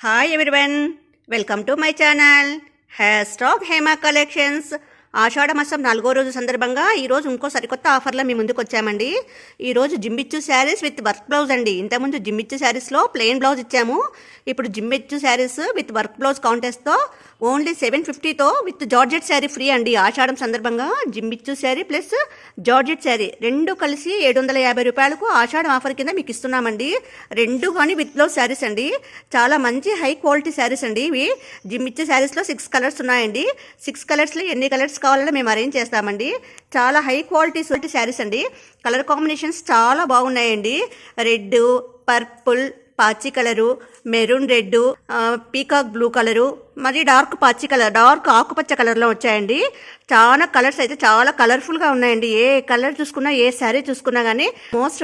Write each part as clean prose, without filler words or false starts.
Hi everyone, welcome to my channel hash tag Hema collections. ఆషాఢ మాసం 4వ రోజు సందర్భంగా ఈరోజు ఇంకో సరికొత్త ఆఫర్లో మీ ముందుకు వచ్చామండి. ఈరోజు Jimmy Choo saris with work blouse అండి. ఇంతకుముందు జిమ్మిచ్చు శారీస్లో ప్లెయిన్ బ్లౌజ్ ఇచ్చాము. ఇప్పుడు Jimmy Choo saris with work blouse కాంటెస్ట్తో ఓన్లీ 750తో విత్ జార్జెట్ శారీ ఫ్రీ అండి. ఆషాఢం సందర్భంగా Jimmy Choo sari plus georgette sari రెండు కలిసి 750 రూపాయలకు ఆషాఢం ఆఫర్ కింద మీకు ఇస్తున్నామండి. రెండు కానీ విత్ బ్లౌజ్ శారీస్ అండి. చాలా మంచి హై క్వాలిటీ శారీస్ అండి. ఇవి జిమ్మిచ్చు శారీస్లో 6 కలర్స్ ఉన్నాయండి. 6 కలర్స్లో ఎన్ని కలర్స్ కావాలన్నా మేము అరేంజ్ చేస్తామండి. చాలా హై క్వాలిటీ శారీస్ అండి. కలర్ కాంబినేషన్స్ చాలా బాగున్నాయండి. రెడ్, పర్పుల్, పాచి colour, maroon red, peacock blue colour, మరి డార్క్ పాచి కలర్, డార్క్ ఆకుపచ్చ కలర్లో వచ్చాయండి. చాలా కలర్స్ అయితే చాలా కలర్ఫుల్గా ఉన్నాయండి. ఏ కలర్ చూసుకున్నా, ఏ శారీ చూసుకున్నా కానీ మోస్ట్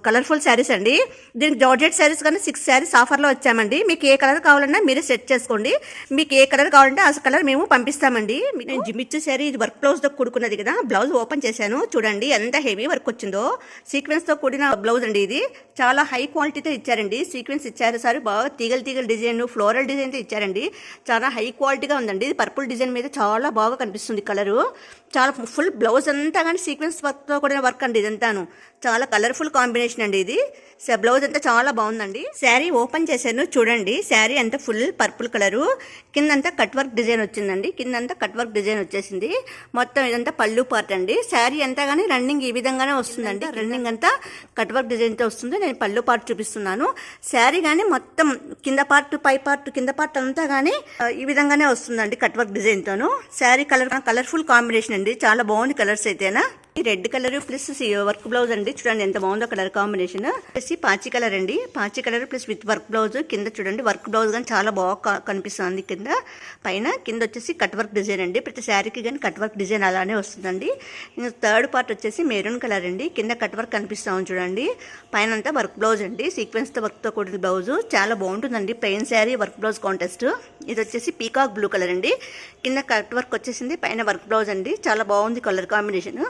కలర్ఫుల్ శారీస్ అండి. దీనికి జార్జెట్ శారీస్ కానీ 6 శారీస్ ఆఫర్లో వచ్చామండి. మీకు ఏ కలర్ కావాలన్నా మీరే సెట్ చేసుకోండి. మీకు ఏ కలర్ కావాలంటే ఆ కలర్ మేము పంపిస్తామండి. నేను జిమ్మిచ్చు శారీ ఇది వర్క్ బ్లౌజ్తో కూడుకున్నది కదా. బ్లౌజ్ ఓపెన్ చేశాను చూడండి ఎంత హెవీ వర్క్ వచ్చిందో. సీక్వెన్స్తో కూడిన బ్లౌజ్ అండి. ఇది చాలా హై క్వాలిటీతో ఇచ్చారండి. సీక్వెన్స్ ఇచ్చారు సార్, బాగా తీగల డిజైన్, ఫ్లోరల్ డిజైన్తో ఇచ్చారండి. చాలా హై క్వాలిటీగా ఉందండి. పర్పుల్ డిజైన్ మీద చాలా బాగా కనిపిస్తుంది కలరు. చాలా ఫుల్ బ్లౌజ్ అంతా కానీ సీక్వెన్స్ వర్క్తో కూడిన వర్క్ అండి. ఇదంతాను చాలా కలర్ఫుల్ కాంబినేషన్ అండి. ఇది బ్లౌజ్ అంతా చాలా బాగుందండి. శారీ ఓపెన్ చేశాను చూడండి. శారీ అంతా ఫుల్ పర్పుల్ కలరు. కిందంతా కట్ వర్క్ డిజైన్ వచ్చిందండి. కిందంతా కట్ వర్క్ డిజైన్ వచ్చేసింది. మొత్తం ఇదంతా పళ్ళు పార్ట్ అండి. శారీ అంతా కానీ రన్నింగ్ ఈ విధంగానే వస్తుందండి. రన్నింగ్ అంతా కట్ వర్క్ డిజైన్తో వస్తుంది. నేను పళ్ళు పార్ట్ చూపిస్తున్నాను. శారీ కానీ మొత్తం కింద పార్ట్, పై పార్ట్, కింద పార్ట్ అంతా కానీ ఈ విధంగానే వస్తుందండి కట్ వర్క్ డిజైన్తోను. శారీ కలర్ఫుల్ కాంబినేషన్ అండి. చాలా బాగుంది కలర్స్ అయితేనా. Red colour plus work blouse అండి. చూడండి ఎంత బాగుందో కలర్ కాంబినేషన్. వచ్చేసి పాచి కలర్ అండి. పాచి colour plus with work blouse. కింద చూడండి వర్క్ బ్లౌజ్ కానీ చాలా బాగా కనిపిస్తుంది. కింద వచ్చేసి కట్ వర్క్ డిజైన్ అండి. ప్రతి శారీకి కానీ కట్ వర్క్ డిజైన్ అలానే వస్తుందండి. థర్డ్ పార్ట్ వచ్చేసి మెరూన్ కలర్ అండి. కింద కట్ వర్క్ కనిపిస్తాము చూడండి. పైన అంతా వర్క్ బ్లౌజ్ అండి. సీక్వెన్స్తో వర్క్తో కూడిన బ్లౌజ్ చాలా బాగుంటుందండి. Plain sari work blouse contest. ఇది వచ్చేసి పీకాక్ బ్లూ కలర్ అండి. కింద కట్ వర్క్ వచ్చేసింది, పైన వర్క్ బ్లౌజ్ అండి. చాలా బాగుంది కలర్ కాంబినేషన్.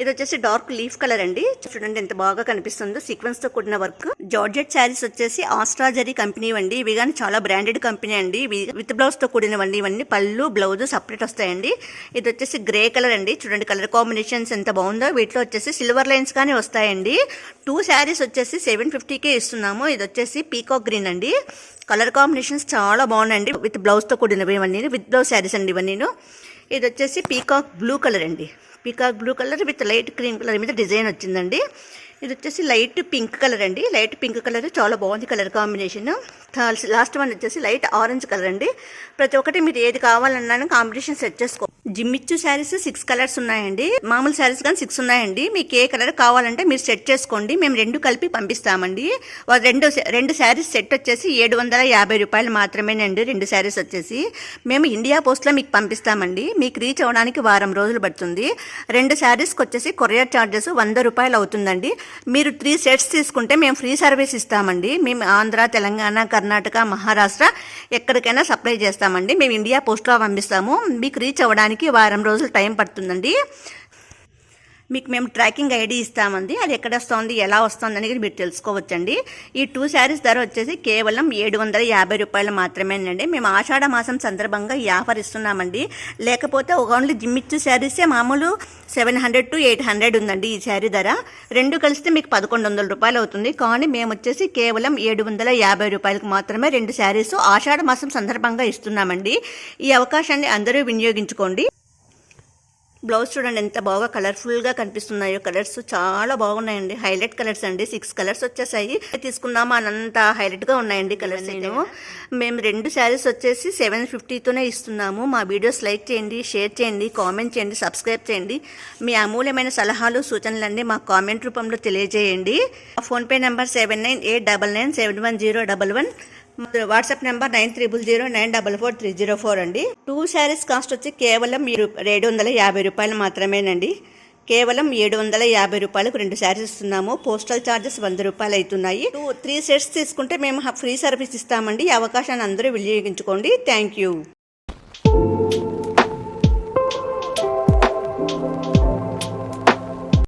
ఇది వచ్చేసి డార్క్ లీఫ్ కలర్ అండి. చూడండి ఎంత బాగా కనిపిస్తుందో సీక్వెన్స్ తో కూడిన వర్క్. జార్జెట్ శారీస్ వచ్చేసి ఆస్ట్రాజరీ కంపెనీ అండి. ఇవి కానీ చాలా బ్రాండెడ్ కంపెనీ అండి. విత్ బ్లౌజ్ తో కూడినవండి. ఇవన్నీ పళ్ళు బ్లౌజ్ సపరేట్ వస్తాయండి. ఇది వచ్చేసి గ్రే కలర్ అండి. చూడండి కలర్ కాంబినేషన్స్ ఎంత బాగుందో. వీటిలో వచ్చేసి సిల్వర్ లైన్స్ కానీ వస్తాయండి. 2 శారీస్ వచ్చేసి 750కే ఇస్తున్నాము. ఇది వచ్చేసి పీకాక్ గ్రీన్ అండి. కలర్ కాంబినేషన్స్ చాలా బాగున్నాయండి. విత్ బ్లౌజ్ తో కూడినవి ఇవన్నీ. విత్ బ్లౌజ్ శారీస్ అండి ఇవన్నీ. ఇది వచ్చేసి పీకాక్ బ్లూ కలర్ అండి. Peacock blue colour with light cream colour మీద డిజైన్ వచ్చిందండి. ఇది వచ్చేసి లైట్ పింక్ కలర్ అండి. లైట్ పింక్ కలర్ చాలా బాగుంది కలర్ కాంబినేషన్. లాస్ట్ వన్ వచ్చేసి లైట్ ఆరెంజ్ కలర్ అండి. ప్రతి ఒక్కటి మీరు ఏది కావాలన్నా కాంబినేషన్ సెట్ చేసుకో. జిమ్మిచ్చు శారీస్ 6 కలర్స్ ఉన్నాయండి. మామూలు శారీస్ కానీ 6 ఉన్నాయండి. మీకు ఏ కలర్ కావాలంటే మీరు సెట్ చేసుకోండి. మేము 2 కలిపి పంపిస్తామండి. రెండు శారీస్ సెట్ వచ్చేసి 750 రూపాయలు మాత్రమేనండి. 2 శారీస్ వచ్చేసి మేము ఇండియా పోస్ట్లో మీకు పంపిస్తామండి. మీకు రీచ్ అవ్వడానికి వారం రోజులు పడుతుంది. 2 శారీస్కి వచ్చేసి కొరియర్ ఛార్జెస్ 100 రూపాయలు అవుతుందండి. మీరు 3 సెట్స్ తీసుకుంటే మేము ఫ్రీ సర్వీస్ ఇస్తామండి. మేము ఆంధ్ర, తెలంగాణ, కర్ణాటక, మహారాష్ట్ర ఎక్కడికైనా సప్లై చేస్తామండి. మేము ఇండియా పోస్ట్లో పంపిస్తాము. మీకు రీచ్ అవ్వడానికి వారం రోజులు టైం పడుతుందండి. మీకు మేము ట్రాకింగ్ ఐడి ఇస్తామండి. అది ఎక్కడ వస్తుంది, ఎలా వస్తుంది అనేది మీరు తెలుసుకోవచ్చండి. ఈ 2 శారీస్ ధర వచ్చేసి కేవలం 750 రూపాయలు మాత్రమేనండి. మేము ఆషాఢ మాసం సందర్భంగా ఈ ఆఫర్ ఇస్తున్నామండి. లేకపోతే ఓన్లీ జిమ్మిచ్చు శారీసే మామూలు 700 to 800 ఉందండి ఈ శారీ ధర. 2 కలిస్తే మీకు 1100 రూపాయలు అవుతుంది. కానీ మేము వచ్చేసి కేవలం 750 రూపాయలకు మాత్రమే 2 శారీస్ ఆషాఢ మాసం సందర్భంగా ఇస్తున్నామండి. ఈ అవకాశాన్ని అందరూ వినియోగించుకోండి. బ్లౌజ్ చూడండి ఎంత బాగా కలర్ఫుల్గా కనిపిస్తున్నాయో. కలర్స్ చాలా బాగున్నాయండి. హైలైట్ కలర్స్ అండి. 6 కలర్స్ వచ్చేసాయి. తీసుకుందామా అనంత హైలైట్గా ఉన్నాయండి కలర్స్. మేము 2 శారీస్ వచ్చేసి 750తోనే ఇస్తున్నాము. మా వీడియోస్ లైక్ చేయండి, షేర్ చేయండి, కామెంట్ చేయండి, సబ్స్క్రైబ్ చేయండి. మీ అమూల్యమైన సలహాలు, సూచనలన్నీ మా కామెంట్ రూపంలో తెలియజేయండి. PhonePe number 7998997111. వాట్సాప్ నెంబర్ 9300944304 అండి. 2 శారీస్ కాస్ట్ వచ్చి కేవలం 750 రూపాయలు మాత్రమేనండి. కేవలం 750 రూపాయలకు 2 శారీస్ ఇస్తున్నాము. పోస్టల్ ఛార్జెస్ 100 రూపాయలు అవుతున్నాయి. 3 సెట్స్ తీసుకుంటే మేము ఫ్రీ సర్వీస్ ఇస్తామండి. ఈ అవకాశాన్ని అందరూ వినియోగించుకోండి. Thank you.